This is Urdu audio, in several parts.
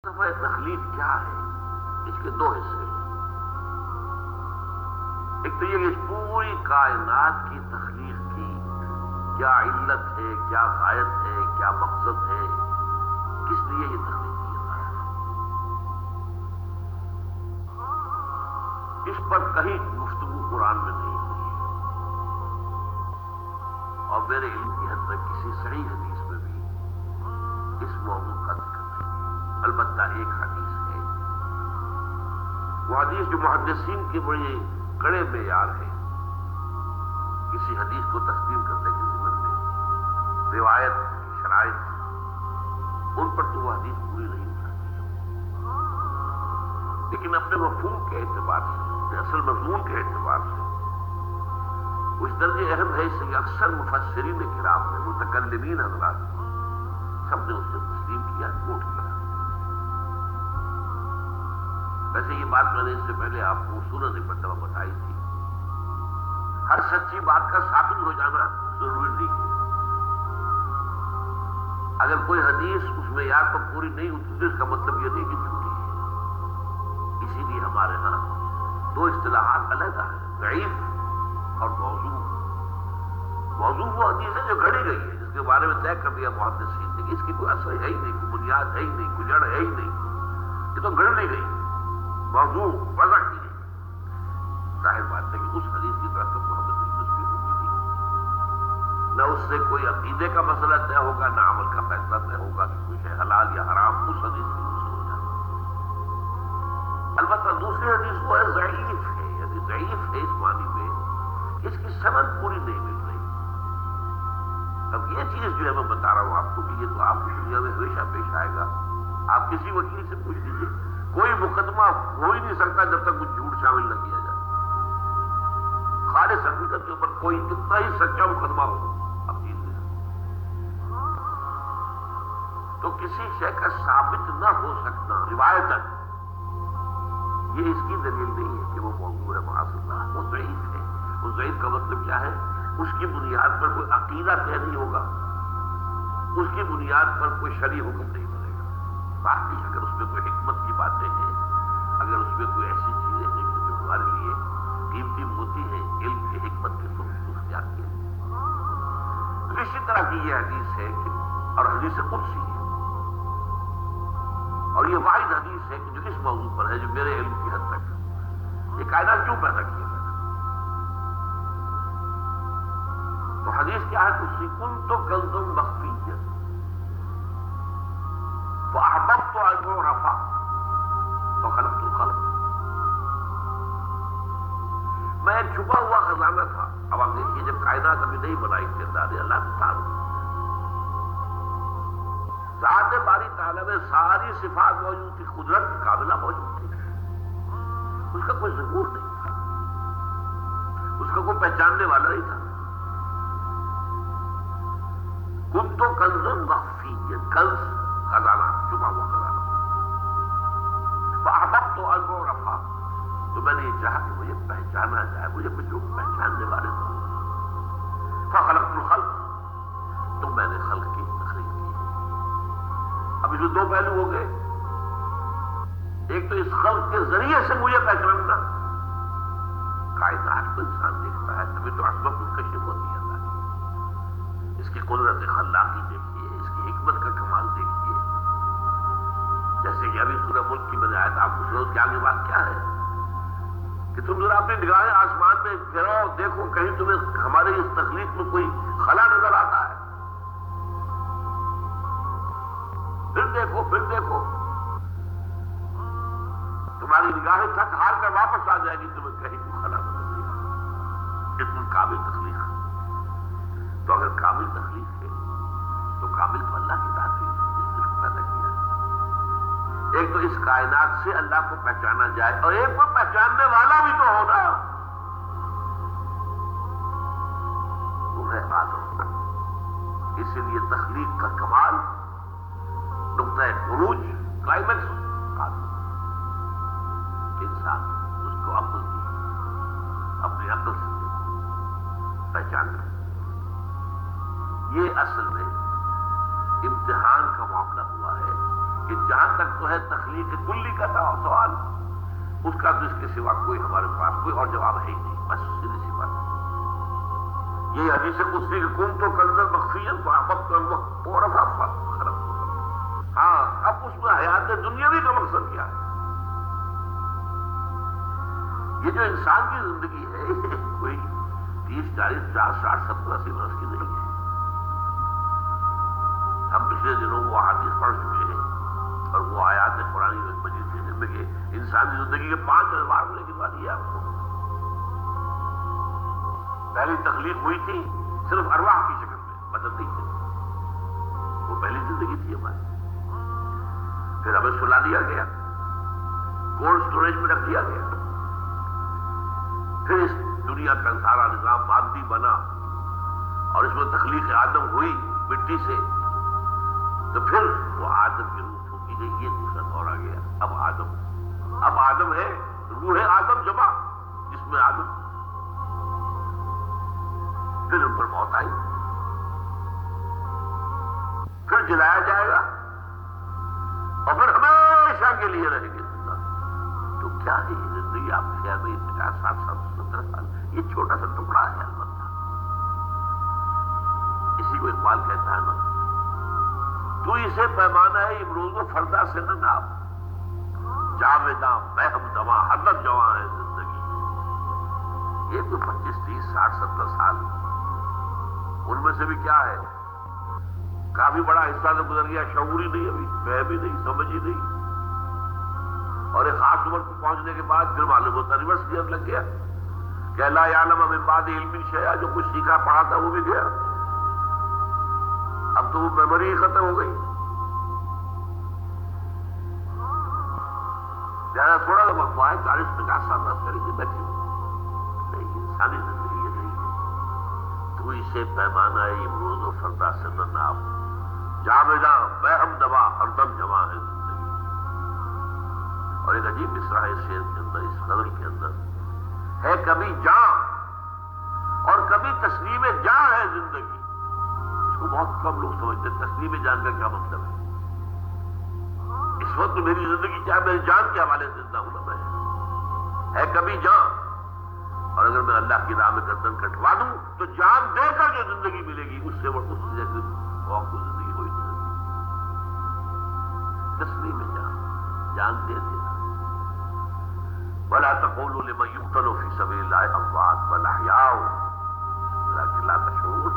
فلسفہ تخلیق کیا ہے؟ اس کے دو حصے ہیں۔ ایک تو یہ کہ اس پوری کائنات کی تخلیق کی کیا علت ہے، کیا غایت ہے، کیا مقصد ہے، کس لیے یہ تخلیق کی جاتا ہے۔ اس پر کہیں گفتگو قرآن میں نہیں ہوئی ہے، اور میرے علم کی حد تک کسی صحیح حدیث میں بھی اس موضوع کا ذکر نہیں ہے۔ البتہ ایک حدیث ہے، وہ حدیث جو محدثین کی بڑی کڑے معیار ہے کسی حدیث کو تسلیم کرنے کے ضمن میں، روایت، شرائط، ان پر تو وہ حدیث پوری نہیں ہو سکتی، لیکن اپنے مفہوم کے اعتبار سے، اپنے اصل مضمون کے اعتبار سے اس درجے اہم ہے اس سے اکثر مفسرین کرام نے، متکلمین حضرات سب نے اسے تسلیم کیا، کوٹ کیا۔ ویسے یہ بات میں نے اس سے پہلے آپ کو اصولاً ایک مرتبہ بتائی تھی، ہر سچی بات کا ثابت ہو جانا ضروری نہیں ہے۔ اگر کوئی حدیث اس معیار پر پوری نہیں ہوتی اس کا مطلب یہ نہیں کہ جھوٹی ہے۔ اسی لیے ہمارے ہاں دو اصطلاحات علیحدہ ہیں، ضعیف اور موضوع۔ موضوع وہ حدیث ہے جو گھڑی گئی ہے، جس کے بارے میں طے کر دیا محدثین نے کہ اس کی کوئی اثر ہے ہی نہیں، کوئی بنیاد ہے ہی نہیں، کوئی جڑ ہے ہی نہیں، یہ تو گھڑ لی گئی، موضوع وضع کی گئی۔ ظاہر بات ہے کہ اس حدیث کی طرف تو محمد دلچسپی ہوگی نہیں، نہ اس سے کوئی عقیدے کا مسئلہ طے ہوگا، نہ عمل کا فیصلہ طے ہوگا کہ کوئی شے حلال یا حرام اس حدیث کی وجہ سے ہو جائے۔ البتہ دوسری حدیث وہ ہے ضعیف ہے، یعنی ضعیف ہے اس معنی میں اس کی سند پوری نہیں مل رہی۔ اب یہ چیز جو ہے میں بتا رہا ہوں آپ کو کہ یہ تو آپ کی دنیا میں ہمیشہ پیش آئے گا۔ آپ کسی وکیل سے پوچھ لیجیے، کوئی مقدمہ ہو ہی نہیں سکتا جب تک کچھ جھوٹ شامل نہ کیا جائے۔ خالص حقیقت کے اوپر کوئی کتنا ہی سچا مقدمہ ہو اب جیت لیں، تو کسی شے کا ثابت نہ ہو سکنا روایتاً یہ اس کی دلیل نہیں ہے کہ وہ موضوع ہے، معاذ اللہ، وہ ضعیف ہے۔ وہ ضعیف کا مطلب کیا ہے؟ اس کی بنیاد پر کوئی عقیدہ طے نہیں ہوگا، اس کی بنیاد پر کوئی شرعی حکم نہیں بنے گا۔ باقی اگر اس میں کوئی حکمت کی باتیں ہیں، اگر اس میں کوئی ایسی چیزیں ہیں کہ جو ہمارے لیے قیمتی موتی ہے، علم کی حکمت کے تو اختیار کیا۔ اسی طرح کی یہ حدیث ہے کہ اور حدیث قدسی ہے، اور یہ واحد حدیث ہے کہ جو اس موضوع پر ہے، جو میرے علم کی حد تک یہ کائنات کیوں پیدا کیا گیا۔ تو حدیث کیا ہے؟ قدسی، کنت کنز مخفی فأحببت أن أعرف فخلقت الخلق۔ میں ایک چھپا ہوا خزانہ تھا۔ اب آپ دیکھیے، جب کائنات ابھی نہیں بنائی تھی، اللہ تعالیٰ ذات باری تعالیٰ میں ساری صفات موجود تھی، قدرت کاملہ موجود تھی، اس کا کوئی ظہور نہیں تھا، اس کا کوئی پہچاننے والا نہیں تھا۔ کنت کنز مخفی، کنز خزانہ، چھپا ہوا خزانہ۔ فأحببت أن أعرف، تو میں نے یہ چاہا کہ مجھے پہچانا جائے، مجھے کچھ لوگ پہچاننے والے ہوں۔ فخلقت الخلق، تو میں نے خلق کی تخلیق کی۔ اب جو دو پہلو ہو گئے، ایک تو اس خلق کے ذریعے سے مجھے پہچاننا، کائنات کو انسان دیکھتا ہے تبھی تو عصمت منکشف ہوتی ہے اللہ کی۔ اس کی قدرت خلاقی دیکھیے، اس کی حکمت کا کمال دیکھیے۔ جیسے کہ ابھی سورہ ملک کی میں نے آیت آپ کو سناؤں کہ آگے بات کیا ہے کہ تم ذرا اپنی نگاہیں آسمان میں پھیراؤ، دیکھو کہیں تمہیں ہمارے اس تخلیق میں کوئی خلا نظر آتا ہے۔ پھر دیکھو، پھر دیکھو، تمہاری نگاہیں تھک ہار کر واپس آ جائے گی، تمہیں کہیں کوئی خلا نظر نہیں آتا۔ اتنی کامل تخلیق۔ تو اگر کامل تخلیق ہے تو کامل تو اللہ کی ذات ہے، جس نے اس کو پیدا کیا۔ ایک تو اس کائنات سے اللہ کو پہچانا جائے، اور ایک کو پہچاننے والا بھی تو ہونا، وہ ہے آدم۔ اسی لیے تخلیق کا کمال، نقطۂ خروج، کلائمیکس آدم۔ انسان اس کو عقل دی، اپنی عقل سے پہچانا۔ یہ اصل میں امتحان کا معاملہ ہوا ہے کہ جہاں تک تو ہے تخلیق کلی کا تھا سوال، اس کا تو اس کے سوا کوئی ہمارے پاس کوئی اور جواب ہے ہی نہیں، بس سیدھی سی بات۔ یہ حدیث قدسی کہ کن تو کنزل مخفیًا فاحببت الوقت ورفع خلق۔ ہاں اب اس میں حیات دنیاوی کا مقصد کیا ہے؟ یہ جو انسان کی زندگی ہے یہ کوئی 30 40 50 60 70 80 برس کی نہیں ہے۔ ہم پچھلے دنوں وہ حدیث پڑھ چکے ہیں اور وہ آیات قرآن مجید سے جن میں کہ انسانی زندگی کے 5 اعتبار میں گنوا دیے آپ کو۔ پہلی تخلیق ہوئی تھی صرف ارواح کی شکل میں، بدن نہیں تھے، وہ پہلی زندگی تھی ہماری۔ پھر ہمیں سلا دیا گیا، کولڈ اسٹوریج میں رکھ دیا گیا، پھر اس دنیا کا سارا نظام مادی بنا اور اس میں تخلیق آدم ہوئی مٹی سے، تو پھر وہ آدم کی روح پھونکی گئی، یہ دوسرا دور آ گیا۔ اب آدم ہے، روح آدم جمع جس میں آدم، پھر ان پر موت آئی، پھر جلایا جائے گا اور پھر ہمیشہ کے لیے رہیں گے زندہ۔ تو کیا ہے یہ زندگی؟ آپ کے خیال میں 50 60 70 سال یہ چھوٹا سا ٹکڑا ہے البتہ۔ اسی کو اقبال کہتا ہے نا، تو اسے پیمانہ ہے امروز و فردا سے نہ ناپ، جاویداں بہم دواں حضرت جواں ہے زندگی۔ یہ تو 25 30 60 70 سال، ان میں سے بھی کیا ہے، کافی بڑا حصہ تو گزر گیا، شعور ہی نہیں، ابھی فہم ہی نہیں، سمجھ ہی نہیں، اور ایک خاص عمر کو پہنچنے کے بعد پھر معلوم ہوتا ریورس گیئر لگ گیا کہ لا یعلم من بعد علم شیئا، جو کچھ سیکھا پڑھا تھا وہ بھی گیا، اب تو وہ میموری ہی ختم ہو گئی۔ زیادہ تھوڑا سا وقت ہے 40 50 سال رات کریں گے بیٹھے نہیں، انسانی زندگی یہ نہیں ہے۔ تو اسے پیمانہ ہے امروز و فردا سے نہ ناپ، جاویداں بہم دوا ہر دم جمع ہے زندگی۔ اور ایک عجیب مصرع ہے اس شعر کے اندر، اس غزل کے اندر ہے، کبھی جاں اور کبھی تسلیم جاں ہے زندگی۔ اس کو بہت کم لوگ سمجھتے ہیں تسلیم جان کا کیا مطلب ہے۔ اس وقت میری زندگی کیا میری جان کے حوالے سے زندہ ہوں میں، ہے کبھی جاں، اور اگر میں اللہ کی راہ میں گردن کٹوا دوں تو جان دے کر جو زندگی ملے گی اس سے اس جیسے قوم کو زندگی ہوئی نہیں۔ تسلیم جان دے دینا۔ ولا تقولوا لمن يقتل في سبيل الله اموات بل احياء ولكن لا تشعرون۔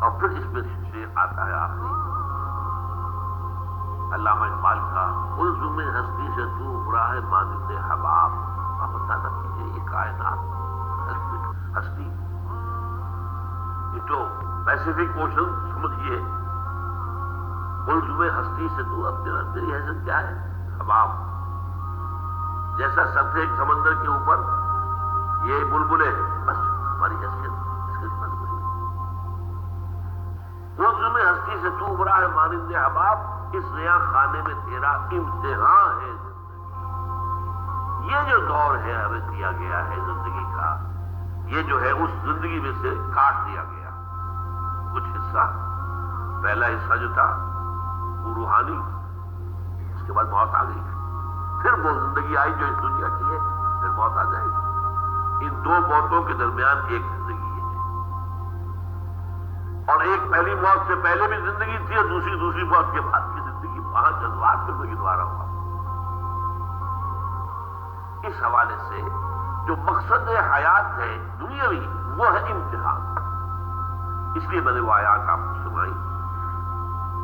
اور پھر اس میں شعر آتا ہے آخری علامہ اقبال کا، الزم ہستی سے تو ابھرا ہے مانند حباب۔ آپ اندازہ کیجیے یہ کائنات ہستی، یہ تو پیسیفک اوشن سمجھیے، الزم ہستی سے تو اب تیری حیثیت کیا ہے؟ حباب، جیسا سطح سمندر کے اوپر یہ بلبلے ہیں، بس ہماری حیثیت اس کے ساتھ کچھ نہیں۔ الزم ہستی سے تو ابھرا ہے مانند حباب، اس نیا خانے میں تیرا امتحان ہے زندگی۔ یہ جو دور ہے ہمیں دیا گیا ہے زندگی کا، یہ جو ہے اس زندگی میں سے کاٹ دیا گیا کچھ حصہ۔ پہلا حصہ جو تھا وہ روحانی، اس کے بعد موت آ گئی، پھر وہ زندگی آئی جو اس دنیا کی ہے، پھر موت آ جائے گی۔ ان دو موتوں کے درمیان ایک زندگی ہے، اور ایک پہلی موت سے پہلے بھی زندگی تھی اور دوسری موت کے بعد کی زندگی۔ 5 جذبات میں گنوا رہا ہوں۔ اس حوالے سے جو مقصد حیات ہے دنیاوی وہ ہے امتحان۔ اس لیے میں نے وہ آیات آپ کو سنائی،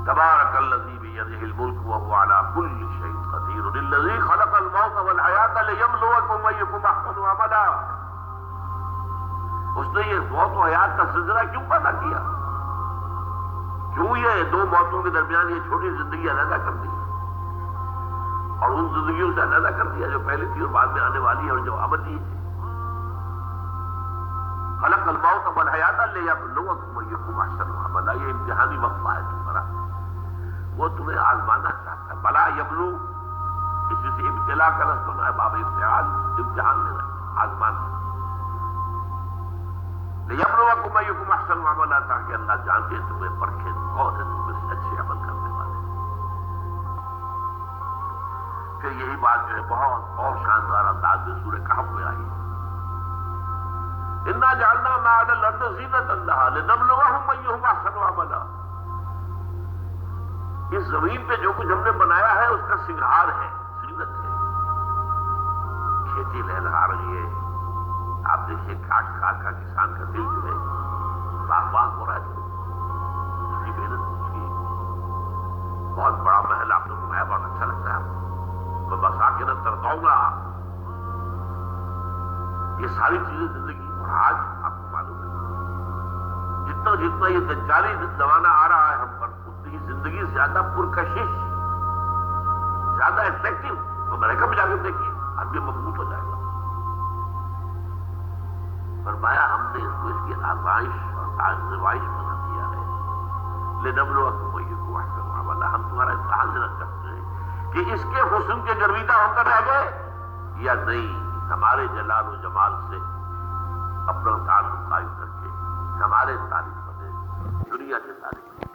تبارک الذی بیدہ الملک وہو علی کل شیء قدیر الذی خلق الموت والحیاۃ لیبلوکم ایکم احسن عملا۔ اس نے یہ موت و حیات کا سلسلہ کیوں پیدا کیا؟ کیوں یہ دو موتوں کے درمیان یہ چھوٹی زندگی علیحدہ کر دی اور ان زندگیوں سے علیحدہ کر دیا جو پہلے تھی اور بعد میں آنے والی ہے اور جو ابدی ہے؟ خلق الموت والحیات لیبلوکم ایکم احسن عملا، یہ امتحانی وقفہ ہے تمہارا، وہ تمہیں آزمانا چاہتا ہے۔ بلا یبلو اسی سے ابتلا کا لفظ بنا ہے، باب امتحان، امتحان لینا، آزمانا۔ لیبلوکم ایکم احسن عملا، تاکہ اللہ جان کے تمہیں پرکھے کون ہے تم میں سے اچھے عمل کرنے والے۔ پھر یہی بات جو ہے بہت اور شاندار انداز میں سورہ کہف میں آئی، انا جعلنا ما علی الارض زینۃ لہا لنبلوہم ایہم احسن عملا۔ اس زمین پہ جو کچھ ہم نے بنایا ہے اس کا سنگھار ہے، زینت ہے۔ کھیتی لہلہا رہی ہے، آپ دیکھیے کاٹ کاٹ کا کسان کا دل جو ہے باغبان ہو رہا ہے، اس کی محنت، اس کی بہت بڑا محل آپ نے بنایا، بہت اچھا لگتا ہے، میں مساکن ترضون گا، یہ ساری چیزیں زندگی۔ اور آج آپ کو معلوم ہے جتنا جتنا یہ دجالی زمانہ آ رہا ہے ہم پر، اتنی ہی زندگی زیادہ پرکشش، زیادہ اٹریکٹیو۔ امریکہ میں جا کے دیکھیے آدمی مضبوط ہو جائے گا۔ فرمایا ہم نے اس کو اس کی آزمائش اور آزمائش بنا دیا ہے، لنبلوکم ایکم احسن عملا، ہم تمہارا امتحان لینا چاہتے ہیں کہ اس کے حسن کے گرویدہ ہو کر رہ گئے یا نہیں، ہمارے جلال و جمال سے اپنا تعلق قائم کر کے ہمارے تعلق بنے، دنیا کے تعلق